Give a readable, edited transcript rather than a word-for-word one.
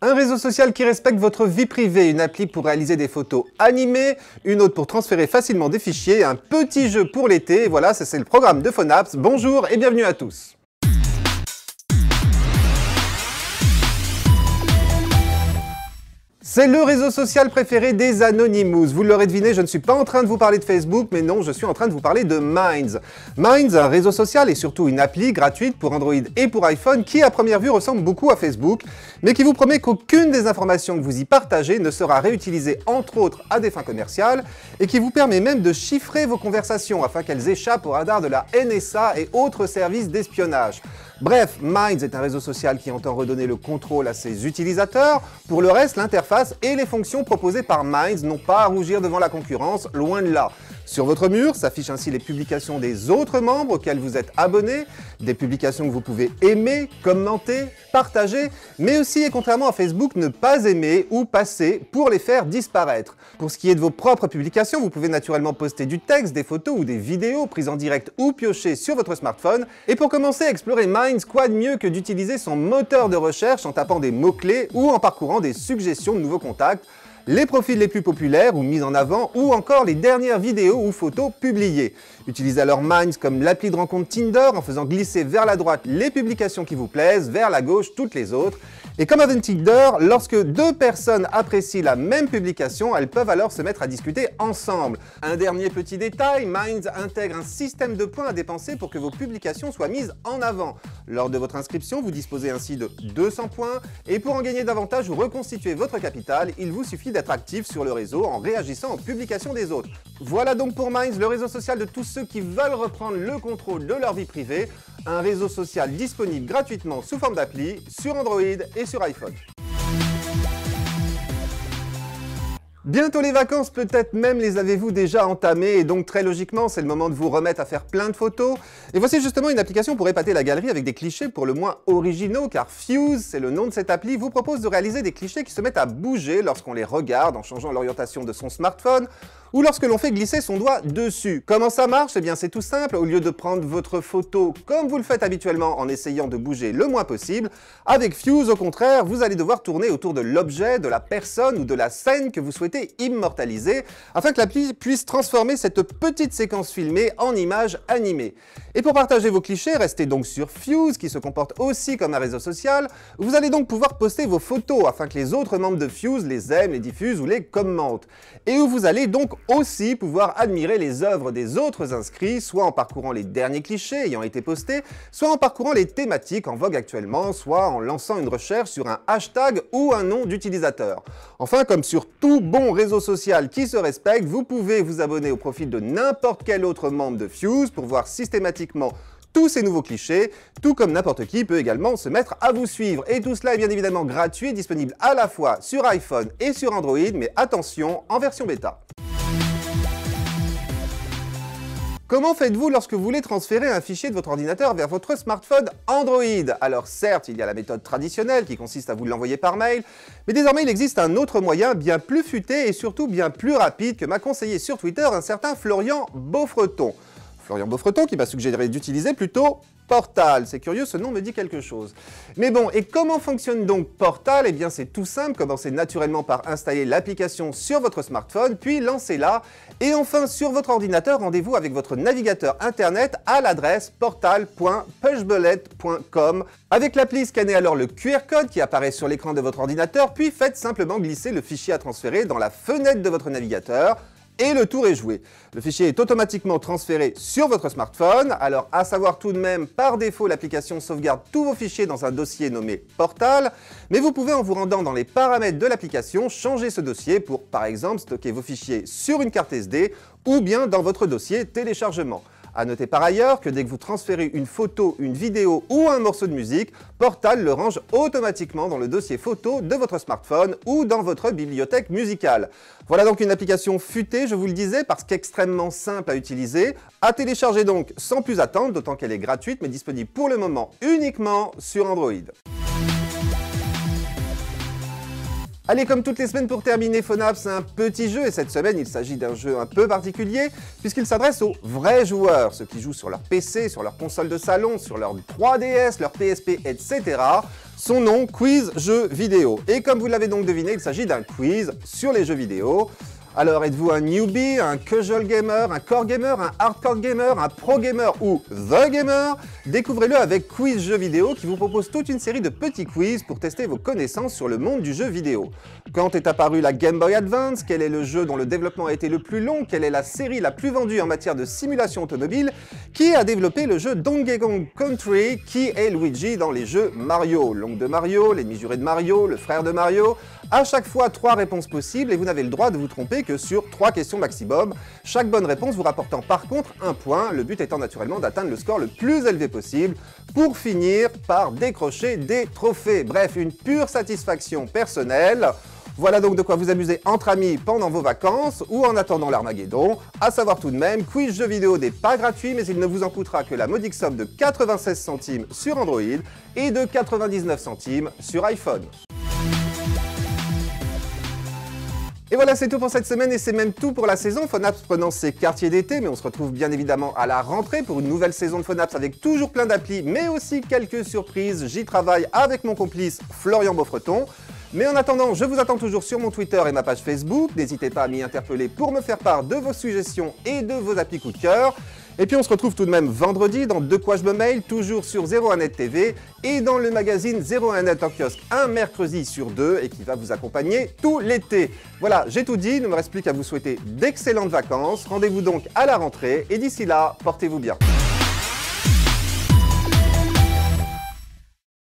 Un réseau social qui respecte votre vie privée, une appli pour réaliser des photos animées, une autre pour transférer facilement des fichiers, un petit jeu pour l'été, voilà, c'est le programme de Phonapps. Bonjour et bienvenue à tous. C'est le réseau social préféré des Anonymous. Vous l'aurez deviné, je ne suis pas en train de vous parler de Facebook, mais non, je suis en train de vous parler de Minds. Minds, un réseau social et surtout une appli gratuite pour Android et pour iPhone qui, à première vue, ressemble beaucoup à Facebook, mais qui vous promet qu'aucune des informations que vous y partagez ne sera réutilisée, entre autres, à des fins commerciales, et qui vous permet même de chiffrer vos conversations afin qu'elles échappent au radar de la NSA et autres services d'espionnage. Bref, Minds est un réseau social qui entend redonner le contrôle à ses utilisateurs. Pour le reste, l'interface et les fonctions proposées par Minds n'ont pas à rougir devant la concurrence, loin de là. Sur votre mur s'affichent ainsi les publications des autres membres auxquels vous êtes abonné, des publications que vous pouvez aimer, commenter, partager, mais aussi, et contrairement à Facebook, ne pas aimer ou passer pour les faire disparaître. Pour ce qui est de vos propres publications, vous pouvez naturellement poster du texte, des photos ou des vidéos prises en direct ou piochées sur votre smartphone. Et pour commencer à explorer Minds, quoi de mieux que d'utiliser son moteur de recherche en tapant des mots-clés ou en parcourant des suggestions de nouveaux contacts, les profils les plus populaires ou mis en avant, ou encore les dernières vidéos ou photos publiées. Utilisez alors Minds comme l'appli de rencontre Tinder en faisant glisser vers la droite les publications qui vous plaisent, vers la gauche toutes les autres. Et comme avec Tinder, lorsque deux personnes apprécient la même publication, elles peuvent alors se mettre à discuter ensemble. Un dernier petit détail, Minds intègre un système de points à dépenser pour que vos publications soient mises en avant. Lors de votre inscription, vous disposez ainsi de 200 points, et pour en gagner davantage ou reconstituer votre capital, il vous suffit d'être actif sur le réseau en réagissant aux publications des autres. Voilà donc pour Minds, le réseau social de tous ceux qui veulent reprendre le contrôle de leur vie privée, un réseau social disponible gratuitement sous forme d'appli sur Android et sur iPhone. Bientôt les vacances, peut-être même les avez-vous déjà entamées, et donc très logiquement, c'est le moment de vous remettre à faire plein de photos. Et voici justement une application pour épater la galerie avec des clichés pour le moins originaux, car Fuse, c'est le nom de cette appli, vous propose de réaliser des clichés qui se mettent à bouger lorsqu'on les regarde en changeant l'orientation de son smartphone, ou lorsque l'on fait glisser son doigt dessus. Comment ça marche? Eh bien c'est tout simple, au lieu de prendre votre photo comme vous le faites habituellement en essayant de bouger le moins possible, avec Fuse au contraire, vous allez devoir tourner autour de l'objet, de la personne ou de la scène que vous souhaitez immortaliser, afin que l'appli puisse transformer cette petite séquence filmée en image animée. Et pour partager vos clichés, restez donc sur Fuse, qui se comporte aussi comme un réseau social. Vous allez donc pouvoir poster vos photos afin que les autres membres de Fuse les aiment, les diffusent ou les commentent. Et où vous allez donc aussi pouvoir admirer les œuvres des autres inscrits, soit en parcourant les derniers clichés ayant été postés, soit en parcourant les thématiques en vogue actuellement, soit en lançant une recherche sur un hashtag ou un nom d'utilisateur. Enfin, comme sur tout bon réseau social qui se respecte, vous pouvez vous abonner au profil de n'importe quel autre membre de Fuse pour voir systématiquement tous ces nouveaux clichés, tout comme n'importe qui peut également se mettre à vous suivre. Et tout cela est bien évidemment gratuit, disponible à la fois sur iPhone et sur Android, mais attention, en version bêta. Comment faites-vous lorsque vous voulez transférer un fichier de votre ordinateur vers votre smartphone Android? Alors certes, il y a la méthode traditionnelle qui consiste à vous l'envoyer par mail, mais désormais il existe un autre moyen bien plus futé et surtout bien plus rapide que m'a conseillé sur Twitter un certain Florian Beaufreton. Florian Beaufreton qui m'a suggéré d'utiliser plutôt Portal. C'est curieux, ce nom me dit quelque chose. Mais bon, et comment fonctionne donc Portal? Eh bien c'est tout simple, commencez naturellement par installer l'application sur votre smartphone, puis lancez-la, et enfin sur votre ordinateur, rendez-vous avec votre navigateur internet à l'adresse portal.pushbullet.com. Avec l'appli, scannez alors le QR code qui apparaît sur l'écran de votre ordinateur, puis faites simplement glisser le fichier à transférer dans la fenêtre de votre navigateur, et le tour est joué. Le fichier est automatiquement transféré sur votre smartphone, alors à savoir tout de même, par défaut, l'application sauvegarde tous vos fichiers dans un dossier nommé Portal, mais vous pouvez en vous rendant dans les paramètres de l'application, changer ce dossier pour, par exemple, stocker vos fichiers sur une carte SD ou bien dans votre dossier téléchargement. A noter par ailleurs que dès que vous transférez une photo, une vidéo ou un morceau de musique, Portal le range automatiquement dans le dossier photo de votre smartphone ou dans votre bibliothèque musicale. Voilà donc une application futée, je vous le disais, parce qu'extrêmement simple à utiliser, à télécharger donc sans plus attendre, d'autant qu'elle est gratuite mais disponible pour le moment uniquement sur Android. Allez, comme toutes les semaines pour terminer, Phonapps, c'est un petit jeu, et cette semaine, il s'agit d'un jeu un peu particulier, puisqu'il s'adresse aux vrais joueurs, ceux qui jouent sur leur PC, sur leur console de salon, sur leur 3DS, leur PSP, etc. Son nom, Quiz Jeux Vidéo. Et comme vous l'avez donc deviné, il s'agit d'un quiz sur les jeux vidéo. Alors êtes-vous un newbie, un casual gamer, un core gamer, un hardcore gamer, un pro gamer ou the gamer? Découvrez-le avec Quiz Jeux Vidéo qui vous propose toute une série de petits quiz pour tester vos connaissances sur le monde du jeu vidéo. Quand est apparue la Game Boy Advance? Quel est le jeu dont le développement a été le plus long? Quelle est la série la plus vendue en matière de simulation automobile? Qui a développé le jeu Donkey Kong Country? Qui est Luigi dans les jeux Mario? L'oncle de Mario, l'ennemi juré de Mario, le frère de Mario? À chaque fois, 3 réponses possibles et vous n'avez le droit de vous tromper que sur 3 questions maximum. Chaque bonne réponse vous rapportant par contre un point, le but étant naturellement d'atteindre le score le plus élevé possible pour finir par décrocher des trophées. Bref, une pure satisfaction personnelle. Voilà donc de quoi vous amuser entre amis pendant vos vacances ou en attendant l'Armageddon. À savoir tout de même, Quiz Jeux Vidéo n'est pas gratuit, mais il ne vous en coûtera que la modique somme de 96 centimes sur Android et de 99 centimes sur iPhone. Et voilà, c'est tout pour cette semaine et c'est même tout pour la saison. Phonaps prenant ses quartiers d'été, mais on se retrouve bien évidemment à la rentrée pour une nouvelle saison de Phonaps avec toujours plein d'applis, mais aussi quelques surprises. J'y travaille avec mon complice Florian Beaufreton. Mais en attendant, je vous attends toujours sur mon Twitter et ma page Facebook. N'hésitez pas à m'y interpeller pour me faire part de vos suggestions et de vos applis coup de cœur. Et puis on se retrouve tout de même vendredi dans De quoi je me mail, toujours sur 01net TV et dans le magazine 01net en kiosque un mercredi sur 2 et qui va vous accompagner tout l'été. Voilà, j'ai tout dit, il ne me reste plus qu'à vous souhaiter d'excellentes vacances. Rendez-vous donc à la rentrée et d'ici là, portez-vous bien.